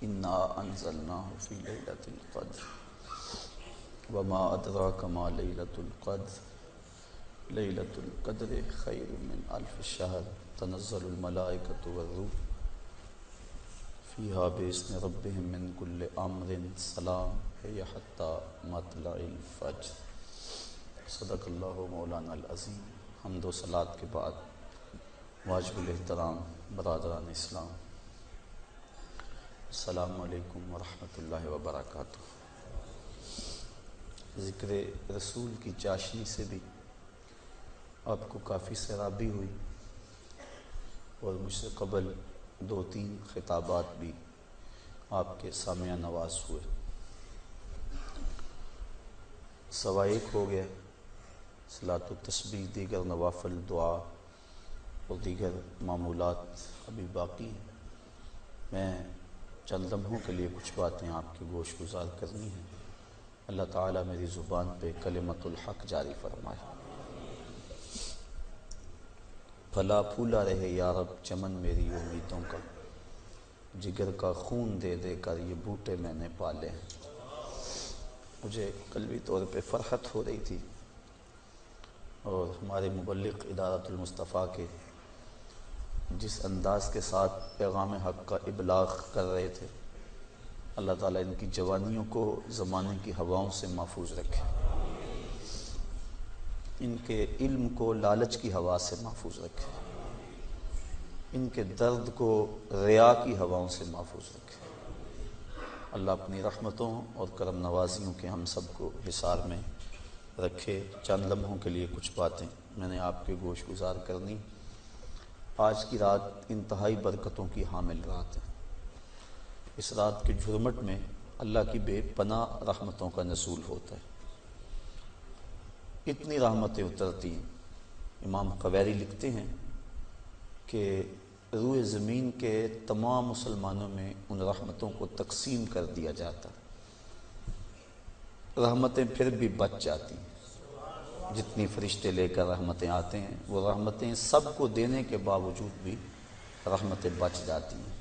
انا انزلناه فی لیلۃ القدر وما ادراک ما لیلۃ القدر لیلۃ القدر خیر من الف شہر تنزل الملائکۃ والروح فیہا بإذن ربہم من کل امر سلام ہی حتی مطلع الفجر۔ صدق اللہ مولانا العظیم۔ حمد و صلوات کے بعد واجب الاحترام برادران اسلام، السلام علیکم ورحمۃ اللہ وبرکاتہ۔ ذکر رسول کی چاشنی سے بھی آپ کو کافی سیرابی ہوئی اور مجھ سے قبل 2-3 خطابات بھی آپ کے سامعہ نواز ہوئے، سوا ایک ہو گیا۔ صلاۃ و تسبیح، دیگر نوافل، دعا اور دیگر معمولات ابھی باقی ہیں۔ میں چند لمحوں کے لیے کچھ باتیں آپ کی گوش گزار کرنی ہیں۔ اللہ تعالیٰ میری زبان پہ کلمت الحق جاری فرمائے۔ پھلا پھولا رہے یا رب چمن میری امیدوں کا، جگر کا خون دے دے کر یہ بوٹے میں نے پالے ہیں۔ مجھے قلبی طور پہ فرحت ہو رہی تھی اور ہمارے مبلغ ادارۃ المصطفیٰ کے جس انداز کے ساتھ پیغام حق کا ابلاغ کر رہے تھے، اللہ تعالیٰ ان کی جوانیوں کو زمانے کی ہواؤں سے محفوظ رکھے، ان کے علم کو لالچ کی ہوا سے محفوظ رکھے، ان کے درد کو ریا کی ہواؤں سے محفوظ رکھے۔ اللہ اپنی رحمتوں اور کرم نوازیوں کے ہم سب کو حصار میں رکھے۔ چند لمحوں کے لیے کچھ باتیں میں نے آپ کے گوش گزار کرنی۔ آج کی رات انتہائی برکتوں کی حامل رات ہے۔ اس رات کے جھرمٹ میں اللہ کی بے پناہ رحمتوں کا نزول ہوتا ہے، اتنی رحمتیں اترتی ہیں۔ امام قویری لکھتے ہیں کہ روئے زمین کے تمام مسلمانوں میں ان رحمتوں کو تقسیم کر دیا جاتا، رحمتیں پھر بھی بچ جاتی ہیں۔ جتنی فرشتے لے کر رحمتیں آتے ہیں، وہ رحمتیں سب کو دینے کے باوجود بھی رحمتیں بچ جاتی ہیں۔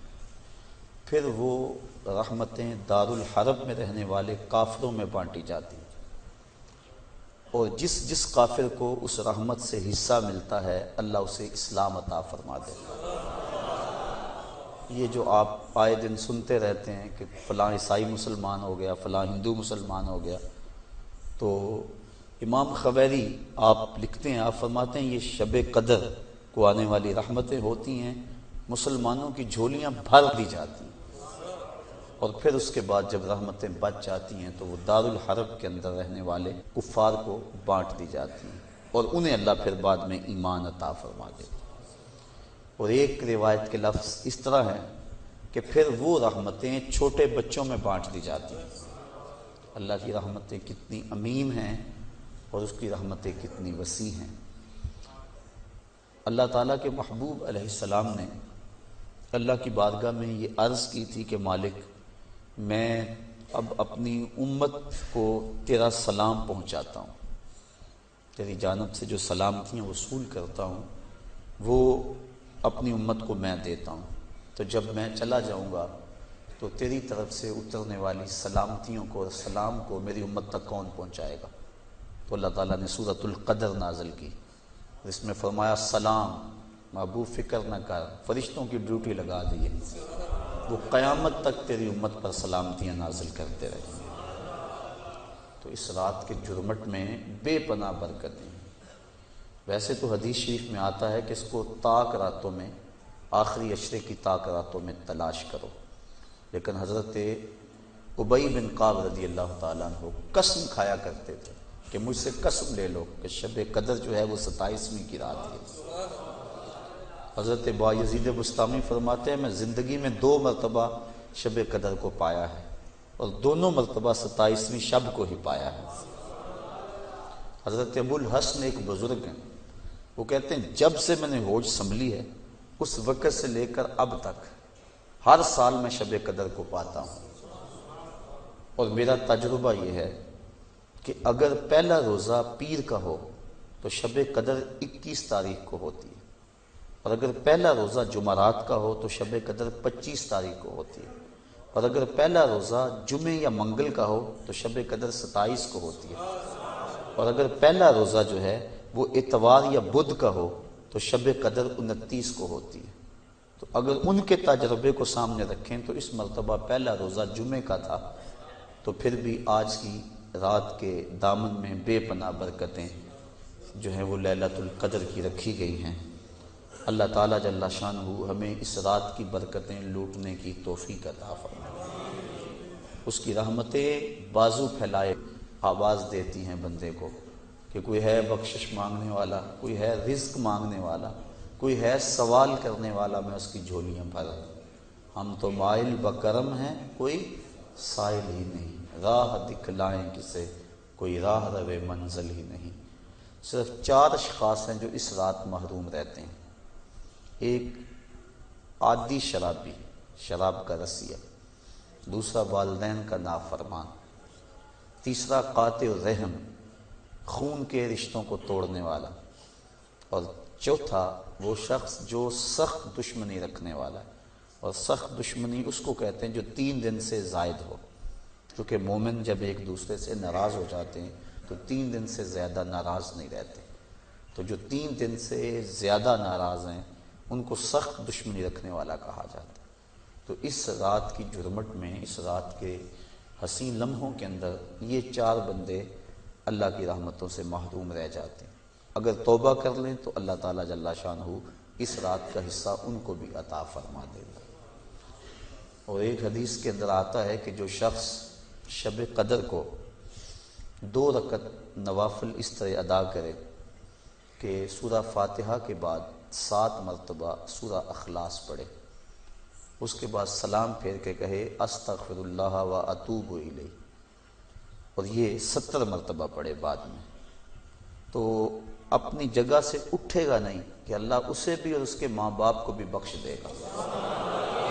پھر وہ رحمتیں دارالحرب میں رہنے والے کافروں میں بانٹی جاتی ہیں، اور جس جس کافر کو اس رحمت سے حصہ ملتا ہے اللہ اسے اسلام عطا فرما دیتا ہے۔ یہ جو آپ آئے دن سنتے رہتے ہیں کہ فلاں عیسائی مسلمان ہو گیا، فلاں ہندو مسلمان ہو گیا، تو امام قویری آپ لکھتے ہیں، آپ فرماتے ہیں یہ شب قدر کو آنے والی رحمتیں ہوتی ہیں، مسلمانوں کی جھولیاں بھر دی جاتی ہیں، اور پھر اس کے بعد جب رحمتیں بچ جاتی ہیں تو وہ دارالحرب کے اندر رہنے والے کفار کو بانٹ دی جاتی ہیں، اور انہیں اللہ پھر بعد میں ایمان عطا فرما دیتا ہے۔ اور ایک روایت کے لفظ اس طرح ہے کہ پھر وہ رحمتیں چھوٹے بچوں میں بانٹ دی جاتی ہیں۔ اللہ کی رحمتیں کتنی عمیم ہیں اور اس کی رحمتیں کتنی وسیع ہیں۔ اللہ تعالیٰ کے محبوب علیہ السلام نے اللہ کی بارگاہ میں یہ عرض کی تھی کہ مالک، میں اب اپنی امت کو تیرا سلام پہنچاتا ہوں، تیری جانب سے جو سلامتیاں وصول کرتا ہوں وہ اپنی امت کو میں دیتا ہوں، تو جب میں چلا جاؤں گا تو تیری طرف سے اترنے والی سلامتیوں کو اور سلام کو میری امت تک کون پہنچائے گا؟ تو اللہ تعالیٰ نے سورۃ القدر نازل کی، جس میں فرمایا سلام محبوب فکر نہ کر، فرشتوں کی ڈیوٹی لگا دی ہے، وہ قیامت تک تیری امت پر سلامتیاں نازل کرتے رہیں گے۔ تو اس رات کے جرمٹ میں بے پناہ برکتیں ہیں۔ ویسے تو حدیث شریف میں آتا ہے کہ اس کو طاق راتوں میں، آخری عشرے کی طاق راتوں میں تلاش کرو، لیکن حضرت ابی بن کعب رضی اللہ تعالیٰ عنہ قسم کھایا کرتے تھے کہ مجھ سے قسم لے لو کہ شب قدر جو ہے وہ 27ویں کی رات ہے۔ حضرت بایزید بسطامی فرماتے ہیں میں زندگی میں 2 مرتبہ شب قدر کو پایا ہے، اور دونوں مرتبہ 27ویں شب کو ہی پایا ہے۔ حضرت ابو الحسن ایک بزرگ ہیں، وہ کہتے ہیں جب سے میں نے ہوش سنبھلی ہے اس وقت سے لے کر اب تک ہر سال میں شب قدر کو پاتا ہوں، اور میرا تجربہ یہ ہے کہ اگر پہلا روزہ پیر کا ہو تو شب قدر 21 تاریخ کو ہوتی ہے، اور اگر پہلا روزہ جمعرات کا ہو تو شب قدر 25 تاریخ کو ہوتی ہے، اور اگر پہلا روزہ جمعے یا منگل کا ہو تو شب قدر 27 کو ہوتی ہے، اور اگر پہلا روزہ جو ہے وہ اتوار یا بدھ کا ہو تو شب قدر 29 کو ہوتی ہے۔ تو اگر ان کے تجربے کو سامنے رکھیں تو اس مرتبہ پہلا روزہ جمعے کا تھا، تو پھر بھی آج کی رات کے دامن میں بے پناہ برکتیں جو ہیں وہ لیلۃ القدر کی رکھی گئی ہیں۔ اللہ تعالیٰ جل شانہ ہمیں اس رات کی برکتیں لوٹنے کی توفیق عطا فرمائے۔ اس کی رحمتیں بازو پھیلائے آواز دیتی ہیں بندے کو کہ کوئی ہے بخشش مانگنے والا، کوئی ہے رزق مانگنے والا، کوئی ہے سوال کرنے والا، میں اس کی جھولیاں بھر دوں۔ ہم تو مائل بکرم ہیں، کوئی سائل ہی نہیں، راہ دکھلائیں کسے، کوئی راہ روے منزل ہی نہیں۔ صرف 4 اشخاص ہیں جو اس رات محروم رہتے ہیں۔ ایک عادی شرابی، شراب کا رسیہ، دوسرا والدین کا نافرمان، تیسرا قاطع الرحم، خون کے رشتوں کو توڑنے والا، اور چوتھا وہ شخص جو سخت دشمنی رکھنے والا ہے۔ اور سخت دشمنی اس کو کہتے ہیں جو 3 دن سے زائد ہو، کیونکہ مومن جب ایک دوسرے سے ناراض ہو جاتے ہیں تو 3 دن سے زیادہ ناراض نہیں رہتے۔ تو جو 3 دن سے زیادہ ناراض ہیں ان کو سخت دشمنی رکھنے والا کہا جاتا ہے۔ تو اس رات کی جرمٹ میں، اس رات کے حسین لمحوں کے اندر یہ 4 بندے اللہ کی رحمتوں سے محروم رہ جاتے ہیں۔ اگر توبہ کر لیں تو اللہ تعالیٰ جل شانہ اس رات کا حصہ ان کو بھی عطا فرما دے گا۔ اور ایک حدیث کے اندر آتا ہے کہ جو شخص شب قدر کو 2 رکعت نوافل اس طرح ادا کرے کہ سورہ فاتحہ کے بعد 7 مرتبہ سورہ اخلاص پڑھے، اس کے بعد سلام پھیر کے کہے استغفر اللہ و اتوب الیہ، اور یہ 70 مرتبہ پڑھے بعد میں، تو اپنی جگہ سے اٹھے گا نہیں کہ اللہ اسے بھی اور اس کے ماں باپ کو بھی بخش دے گا،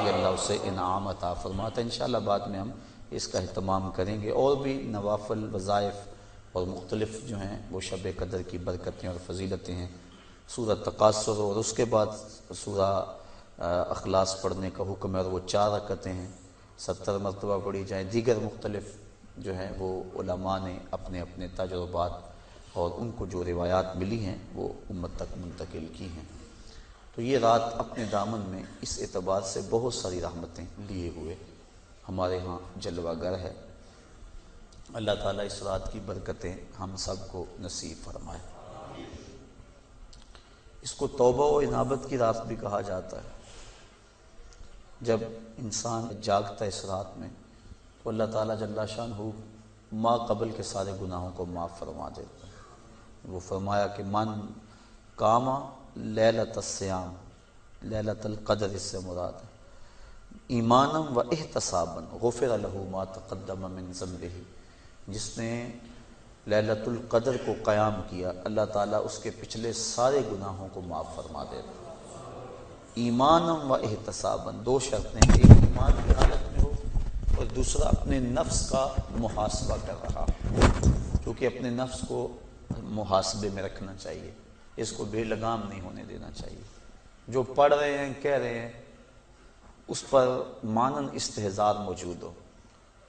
یہ اللہ اسے انعام عطا فرماتا ہے۔ انشاءاللہ بعد میں ہم اس کا اہتمام کریں گے، اور بھی نوافل وظائف اور مختلف جو ہیں وہ شب قدر کی برکتیں اور فضیلتیں ہیں۔ سورہ تکاثر اور اس کے بعد سورہ اخلاص پڑھنے کا حکم ہے، اور وہ 4 رکعتیں ہیں، 70 مرتبہ پڑھی جائیں۔ دیگر مختلف جو ہیں وہ علماء نے اپنے اپنے تجربات اور ان کو جو روایات ملی ہیں وہ امت تک منتقل کی ہیں۔ تو یہ رات اپنے دامن میں اس اعتبار سے بہت ساری رحمتیں لیے ہوئے ہمارے ہاں جلوہ گر ہے۔ اللہ تعالیٰ اس رات کی برکتیں ہم سب کو نصیب فرمائے۔ اس کو توبہ و انابت کی رات بھی کہا جاتا ہے۔ جب انسان جاگتا ہے اس رات میں تو اللہ تعالیٰ جل شانہ ما قبل کے سارے گناہوں کو معاف فرما دیتا ہے۔ وہ فرمایا کہ من قام لیلۃ الصیام، لیلۃ القدر اس سے مراد ہے، ایمانا و احتسابا غفر لہ ما تقدم من ذنبہ، جس نے لیلۃ القدر کو قیام کیا اللہ تعالیٰ اس کے پچھلے سارے گناہوں کو معاف فرما دیتا ہے۔ ایمانا و احتسابا، 2 شرطیں، ایک ایمان کی حالت میں ہو اور دوسرا اپنے نفس کا محاسبہ کر رہا ہو، کیونکہ اپنے نفس کو محاسبے میں رکھنا چاہیے، اس کو بے لگام نہیں ہونے دینا چاہیے۔ جو پڑھ رہے ہیں کہہ رہے ہیں اس پر مانن استحضار موجود ہو،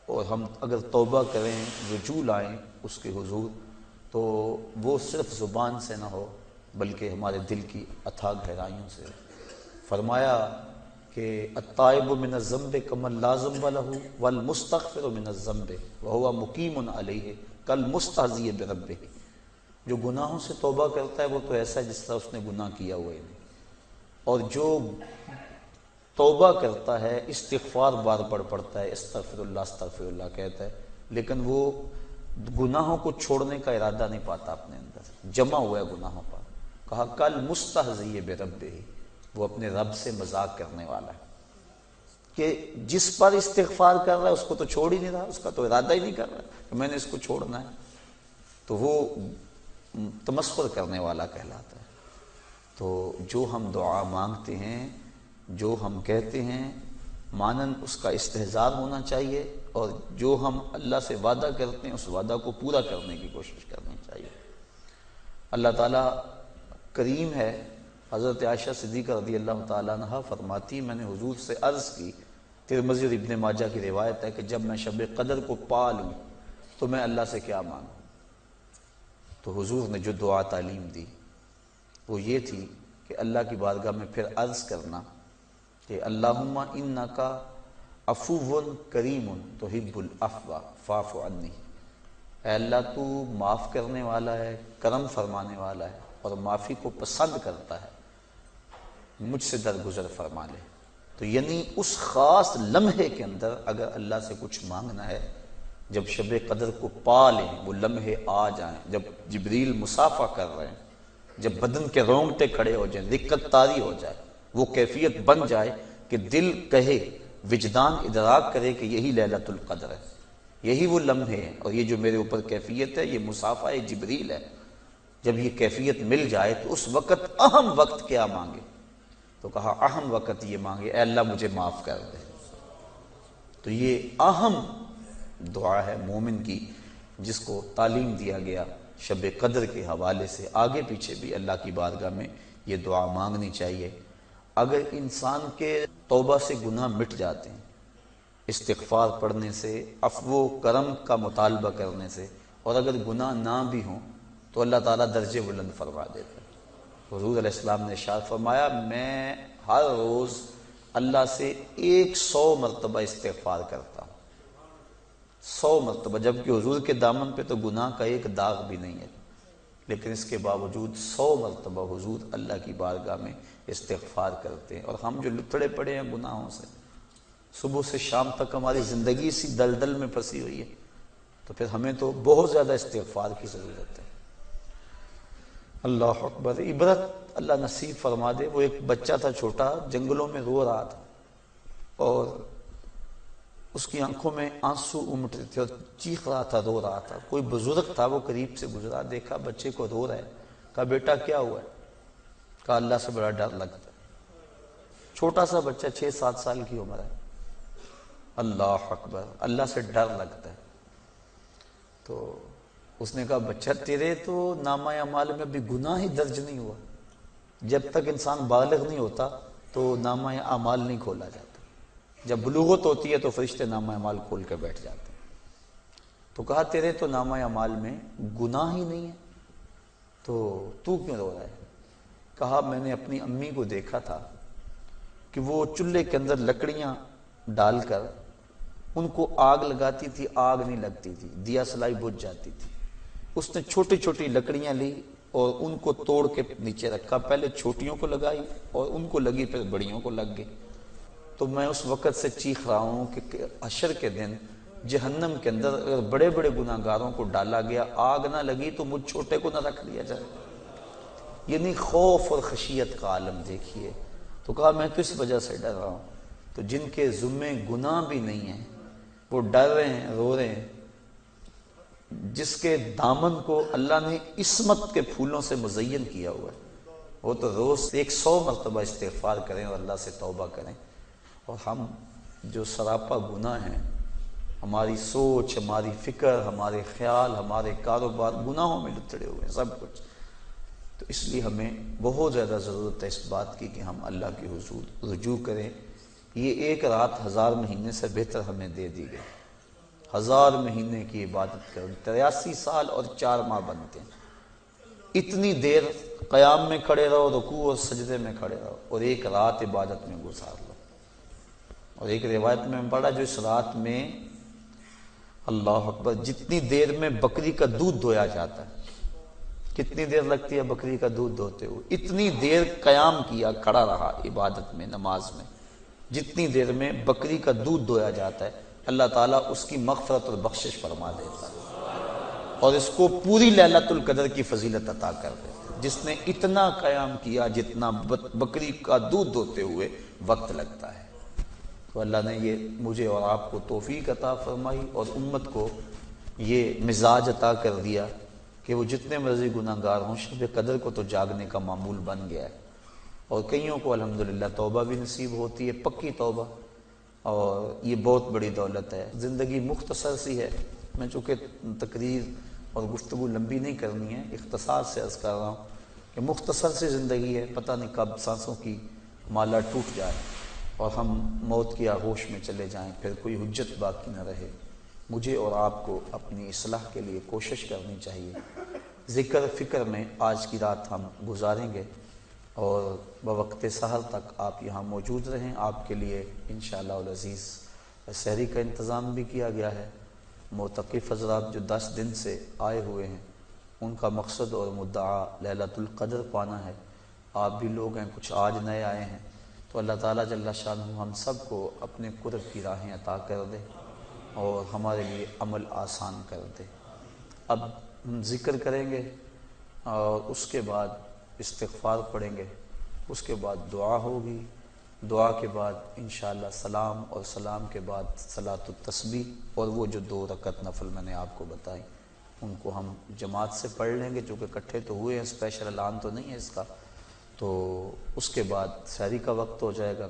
اور ہم اگر توبہ کریں، رجوع لائیں اس کے حضور، تو وہ صرف زبان سے نہ ہو بلکہ ہمارے دل کی اتھاہ گہرائیوں سے۔ فرمایا کہ التائب من الذنب کمن لا ذنب له والمستغفر من الذنب وهو مقیم علیہ کالمستہزی بربہ، جو گناہوں سے توبہ کرتا ہے وہ تو ایسا ہے جس طرح اس نے گناہ کیا ہوا ہے، اور جو توبہ کرتا ہے استغفار بار بار پڑھتا ہے، استغفر اللہ کہتا ہے، لیکن وہ گناہوں کو چھوڑنے کا ارادہ نہیں پاتا اپنے اندر، جمع ہوا ہے گناہوں پر۔ کہا کل مستہزی بربہ، وہ اپنے رب سے مذاق کرنے والا ہے کہ جس پر استغفار کر رہا ہے اس کو تو چھوڑ ہی نہیں رہا، اس کا تو ارادہ ہی نہیں کر رہا کہ میں نے اس کو چھوڑنا ہے، تو وہ تمسخر کرنے والا کہلاتا ہے۔ تو جو ہم دعا مانگتے ہیں، جو ہم کہتے ہیں، مانن اس کا استحضار ہونا چاہیے، اور جو ہم اللہ سے وعدہ کرتے ہیں اس وعدہ کو پورا کرنے کی کوشش کرنی چاہیے۔ اللہ تعالیٰ کریم ہے۔ حضرت عائشہ صدیقہ رضی اللہ تعالیٰ عنہ فرماتی، میں نے حضور سے عرض کی ترمذی اور ابن ماجہ کی روایت ہے کہ جب میں شب قدر کو پا لوں تو میں اللہ سے کیا مانگوں؟ تو حضور نے جو دعا تعلیم دی وہ یہ تھی کہ اللہ کی بارگاہ میں پھر عرض کرنا کہ اللہم انکا عفو کریم تحب العفو فاعف عنی، اے اللہ تو معاف کرنے والا ہے، کرم فرمانے والا ہے اور معافی کو پسند کرتا ہے، مجھ سے درگزر فرما لے۔ تو یعنی اس خاص لمحے کے اندر اگر اللہ سے کچھ مانگنا ہے، جب شب قدر کو پا لیں، وہ لمحے آ جائیں، جب جبریل مسافہ کر رہے ہیں، جب بدن کے رونگٹے کھڑے ہو جائیں، رکت طاری ہو جائے، وہ کیفیت بن جائے کہ دل کہے، وجدان ادراک کرے کہ یہی لیلۃ القدر ہے، یہی وہ لمحے ہیں، اور یہ جو میرے اوپر کیفیت ہے یہ مسافہ جبریل ہے۔ جب یہ کیفیت مل جائے تو اس وقت اہم وقت کیا مانگے؟ تو کہا اہم وقت یہ مانگے اے اللہ مجھے معاف کر دے۔ تو یہ اہم دعا ہے مومن کی، جس کو تعلیم دیا گیا شب قدر کے حوالے سے۔ آگے پیچھے بھی اللہ کی بارگاہ میں یہ دعا مانگنی چاہیے۔ اگر انسان کے توبہ سے گناہ مٹ جاتے ہیں، استغفار پڑھنے سے، عفو و کرم کا مطالبہ کرنے سے، اور اگر گناہ نہ بھی ہوں تو اللہ تعالیٰ درجے بلند فرما دیتا ہے۔ حضور علیہ السلام نے ارشاد فرمایا میں ہر روز اللہ سے 100 مرتبہ استغفار کرتا ہوں، 100 مرتبہ، جبکہ حضور کے دامن پہ تو گناہ کا ایک داغ بھی نہیں ہے، لیکن اس کے باوجود 100 مرتبہ حضور اللہ کی بارگاہ میں استغفار کرتے ہیں۔ اور ہم جو لتڑے پڑے ہیں گناہوں سے، صبح سے شام تک ہماری زندگی اسی دلدل میں پھنسی ہوئی ہے، تو پھر ہمیں تو بہت زیادہ استغفار کی ضرورت ہے۔ اللہ اکبر۔ عبرت اللہ نصیب فرما دے۔ وہ ایک بچہ تھا چھوٹا، جنگلوں میں رو رہا تھا اور اس کی آنکھوں میں آنسو امٹ رہے تھے اور چیخ رہا تھا، رو رہا تھا۔ کوئی بزرگ تھا وہ قریب سے گزرا، دیکھا بچے کو رو رہا ہے، کہا بیٹا کیا ہوا ہے؟ کہا اللہ سے بڑا ڈر لگتا ہے۔ چھوٹا سا بچہ 6-7 سال کی عمر ہے۔ اللہ اکبر، اللہ سے ڈر لگتا ہے۔ تو اس نے کہا بچہ تیرے تو نامہ اعمال میں ابھی گناہ ہی درج نہیں ہوا، جب تک انسان بالغ نہیں ہوتا تو نامہ اعمال نہیں کھولا جاتا، جب بلوغت ہوتی ہے تو فرشتے نامہ اعمال کھول کے بیٹھ جاتے ہیں۔ تو کہا تیرے تو نامہ اعمال میں گناہ ہی نہیں ہے، تو کیوں رو رہا ہے؟ کہا میں نے اپنی امی کو دیکھا تھا کہ وہ چولہے کے اندر لکڑیاں ڈال کر ان کو آگ لگاتی تھی، آگ نہیں لگتی تھی، دیا سلائی بجھ جاتی تھی۔ اس نے چھوٹی چھوٹی لکڑیاں لی اور ان کو توڑ کے نیچے رکھا، پہلے چھوٹیوں کو لگائی اور ان کو لگی، پھر بڑیوں کو لگ گئی۔ تو میں اس وقت سے چیخ رہا ہوں کہ حشر کے دن جہنم کے اندر اگر بڑے بڑے گناہ گاروں کو ڈالا گیا، آگ نہ لگی تو مجھ چھوٹے کو نہ رکھ لیا جائے۔ یعنی خوف اور خشیت کا عالم دیکھیے۔ تو کہا میں تو اس وجہ سے ڈر رہا ہوں۔ تو جن کے ذمے گناہ بھی نہیں ہیں وہ ڈر رہے ہیں، رو رہے ہیں، جس کے دامن کو اللہ نے عصمت کے پھولوں سے مزین کیا ہوا ہے، وہ تو روز 100 مرتبہ استغفار کریں اور اللہ سے توبہ کریں۔ اور ہم جو سراپا گناہ ہیں، ہماری سوچ، ہماری فکر، ہمارے خیال، ہمارے کاروبار گناہوں میں لتڑے ہوئے ہیں سب کچھ۔ تو اس لیے ہمیں بہت زیادہ ضرورت ہے اس بات کی کہ ہم اللہ کے حضور رجوع کریں۔ یہ ایک رات 1000 مہینے سے بہتر ہمیں دے دی گئی۔ 1000 مہینے کی عبادت کریں، 83 سال اور 4 ماہ بنتے ہیں۔ اتنی دیر قیام میں کھڑے رہو، رکوع اور سجدے میں کھڑے رہو، اور ایک رات عبادت میں گزار لو۔ اور ایک روایت میں پڑھا جو اس رات میں اللہ اکبر جتنی دیر میں بکری کا دودھ دھویا جاتا ہے، کتنی دیر لگتی ہے بکری کا دودھ دھوتے ہوئے، اتنی دیر قیام کیا، کھڑا رہا عبادت میں، نماز میں، جتنی دیر میں بکری کا دودھ دھویا جاتا ہے، اللہ تعالیٰ اس کی مغفرت اور بخشش فرما دیتا ہے اور اس کو پوری لیلۃ القدر کی فضیلت عطا کر دیتا ہے، جس نے اتنا قیام کیا جتنا بکری کا دودھ دھوتے ہوئے وقت لگتا ہے۔ تو اللہ نے یہ مجھے اور آپ کو توفیق عطا فرمائی اور امت کو یہ مزاج عطا کر دیا کہ وہ جتنے مرضی گناہ گار ہوں، شب قدر کو تو جاگنے کا معمول بن گیا ہے۔ اور کئیوں کو الحمدللہ توبہ بھی نصیب ہوتی ہے، پکی توبہ، اور یہ بہت بڑی دولت ہے۔ زندگی مختصر سی ہے، میں چونکہ تقریر اور گفتگو لمبی نہیں کرنی ہے، اختصار سے عرض کر رہا ہوں کہ مختصر سی زندگی ہے، پتہ نہیں کب سانسوں کی مالا ٹوٹ جائے۔ اور ہم موت کی آغوش میں چلے جائیں، پھر کوئی حجت باقی نہ رہے۔ مجھے اور آپ کو اپنی اصلاح کے لیے کوشش کرنی چاہیے۔ ذکر فکر میں آج کی رات ہم گزاریں گے اور بوقت سحر تک آپ یہاں موجود رہیں۔ آپ کے لیے انشاءاللہ العزیز سحری کا انتظام بھی کیا گیا ہے۔ معتکف حضرات جو 10 دن سے آئے ہوئے ہیں، ان کا مقصد اور مدعا لیلۃ القدر پانا ہے۔ آپ بھی لوگ ہیں، کچھ آج نئے آئے ہیں، تو اللہ تعالیٰ جل شانہ ہم سب کو اپنے قرب کی راہیں عطا کر دے اور ہمارے لیے عمل آسان کر دے۔ اب ہم ذکر کریں گے اور اس کے بعد استغفار پڑھیں گے، اس کے بعد دعا ہوگی، دعا کے بعد انشاءاللہ سلام، اور سلام کے بعد صلاۃ التسبیح، اور وہ جو 2 رکعت نفل میں نے آپ کو بتائی ان کو ہم جماعت سے پڑھ لیں گے، چونکہ اکٹھے تو ہوئے ہیں، اسپیشل اعلان تو نہیں ہے اس کا۔ تو اس کے بعد سحری کا وقت ہو جائے گا۔